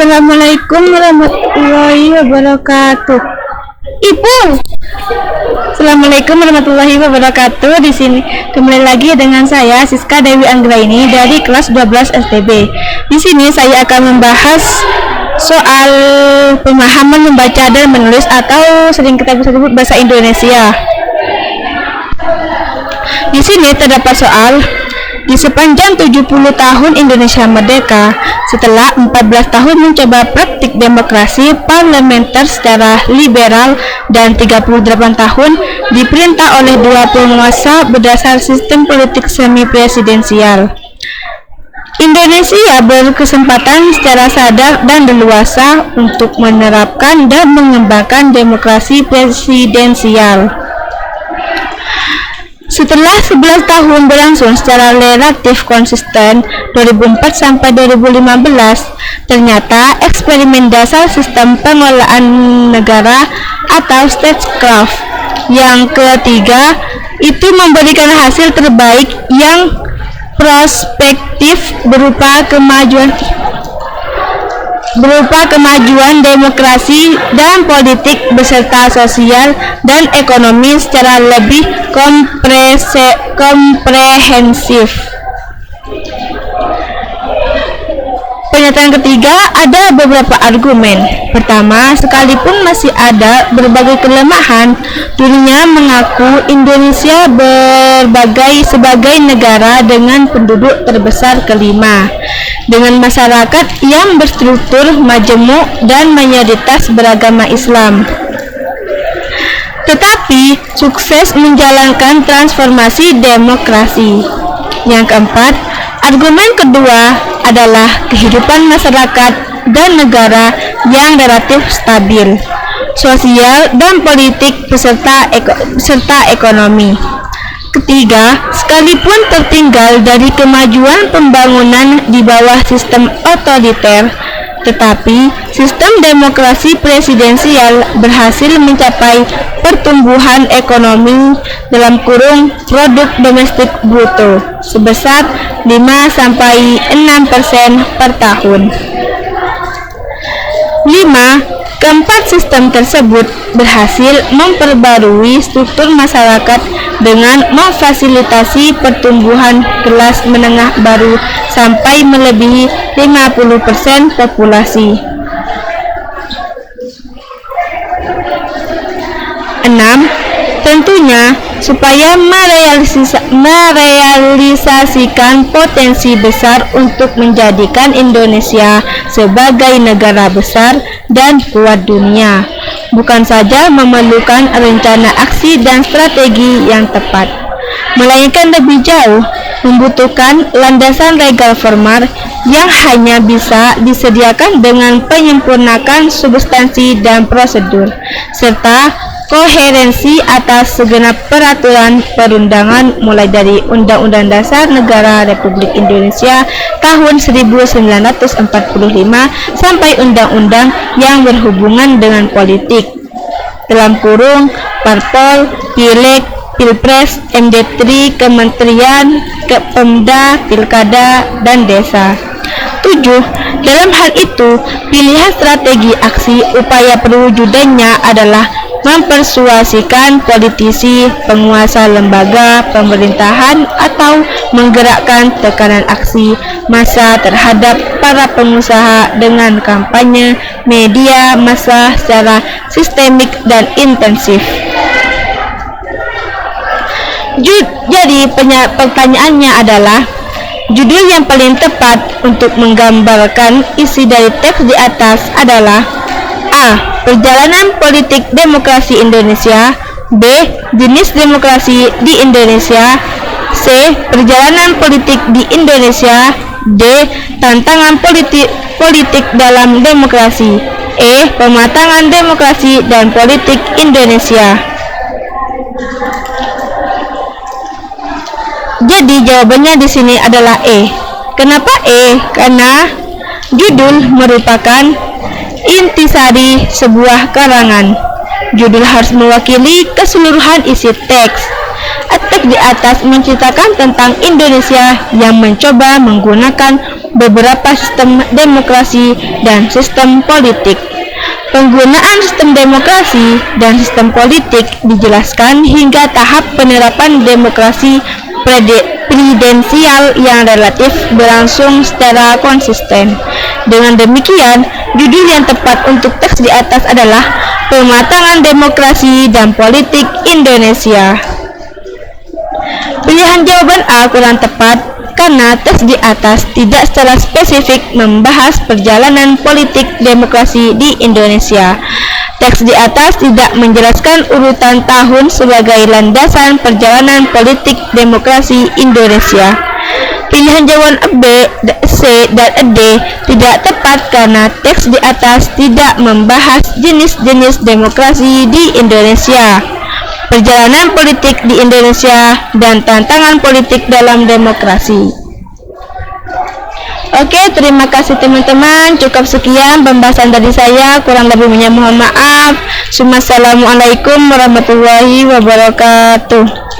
Assalamualaikum warahmatullahi wabarakatuh. Ipung. Assalamualaikum warahmatullahi wabarakatuh. Di sini kembali lagi dengan saya Siska Dewi Anggraini dari kelas 12 STB. Di sini saya akan membahas soal pemahaman membaca dan menulis atau sering kita bisa sebut bahasa Indonesia. Di sini terdapat soal: di sepanjang 70 tahun Indonesia merdeka, setelah 14 tahun mencoba praktik demokrasi parlementer secara liberal dan 38 tahun diperintah oleh dua penguasa berdasar sistem politik semi presidensial, Indonesia berkesempatan secara sadar dan leluasa untuk menerapkan dan mengembangkan demokrasi presidensial. Setelah 11 tahun berlangsung secara relatif konsisten 2004 sampai 2015, ternyata eksperimen dasar sistem pengelolaan negara atau statecraft yang ketiga itu memberikan hasil terbaik yang prospektif berupa kemajuan demokrasi dan politik beserta sosial dan ekonomi secara lebih komprehensif. Pernyataan ketiga, ada beberapa argumen. Pertama, sekalipun masih ada berbagai kelemahan, dunia mengaku Indonesia sebagai negara dengan penduduk terbesar kelima, dengan masyarakat yang berstruktur majemuk dan mayoritas beragama Islam, tetapi sukses menjalankan transformasi demokrasi. Yang keempat, argumen kedua adalah kehidupan masyarakat dan negara yang relatif stabil, sosial dan politik serta ekonomi. Ketiga, sekalipun tertinggal dari kemajuan pembangunan di bawah sistem otoriter, tetapi sistem demokrasi presidensial berhasil mencapai pertumbuhan ekonomi (produk domestik bruto) sebesar 5-6% per tahun. 5. Keempat sistem tersebut berhasil memperbarui struktur masyarakat dengan memfasilitasi pertumbuhan kelas menengah baru sampai melebihi 50% populasi. 6. Tentunya, supaya merealisasikan potensi besar untuk menjadikan Indonesia sebagai negara besar dan kuat dunia, bukan saja memerlukan rencana aksi dan strategi yang tepat, melainkan lebih jauh membutuhkan landasan legal formal yang hanya bisa disediakan dengan penyempurnaan substansi dan prosedur, serta koherensi atas segenap peraturan perundangan mulai dari Undang-Undang Dasar Negara Republik Indonesia tahun 1945 sampai undang-undang yang berhubungan dengan politik (Parpol, Pileg, Pilpres, MD3, Kementerian, Pemda, Pilkada, dan Desa). 7. Dalam hal itu, pilihan strategi aksi upaya perwujudannya adalah mempersuasikan politisi, penguasa lembaga pemerintahan atau menggerakkan tekanan aksi massa terhadap para pengusaha dengan kampanye media massa secara sistemik dan intensif. Jadi pertanyaannya adalah, judul yang paling tepat untuk menggambarkan isi dari teks di atas adalah: A. Perjalanan politik demokrasi Indonesia. B. Jenis demokrasi di Indonesia. C. Perjalanan politik di Indonesia. D. Tantangan politik dalam demokrasi. E. Pematangan demokrasi dan politik Indonesia. Jadi jawabannya di sini adalah E. Kenapa E? Karena judul merupakan intisari sebuah karangan. Judul harus mewakili keseluruhan isi teks. Teks di atas menceritakan tentang Indonesia yang mencoba menggunakan beberapa sistem demokrasi dan sistem politik. Penggunaan sistem demokrasi dan sistem politik dijelaskan hingga tahap penerapan demokrasi presidensial yang relatif berlangsung secara konsisten. Dengan demikian, judul yang tepat untuk teks di atas adalah Pematangan Demokrasi dan Politik Indonesia. Pilihan jawaban A kurang tepat karena teks di atas tidak secara spesifik membahas perjalanan politik demokrasi di Indonesia. Teks di atas tidak menjelaskan urutan tahun sebagai landasan perjalanan politik demokrasi Indonesia. Pilihan jawaban B, C, dan D tidak tepat karena teks di atas tidak membahas jenis-jenis demokrasi di Indonesia, perjalanan politik di Indonesia, dan tantangan politik dalam demokrasi. Oke, terima kasih teman-teman. Cukup sekian pembahasan dari saya. Kurang lebihnya mohon maaf. Assalamualaikum warahmatullahi wabarakatuh.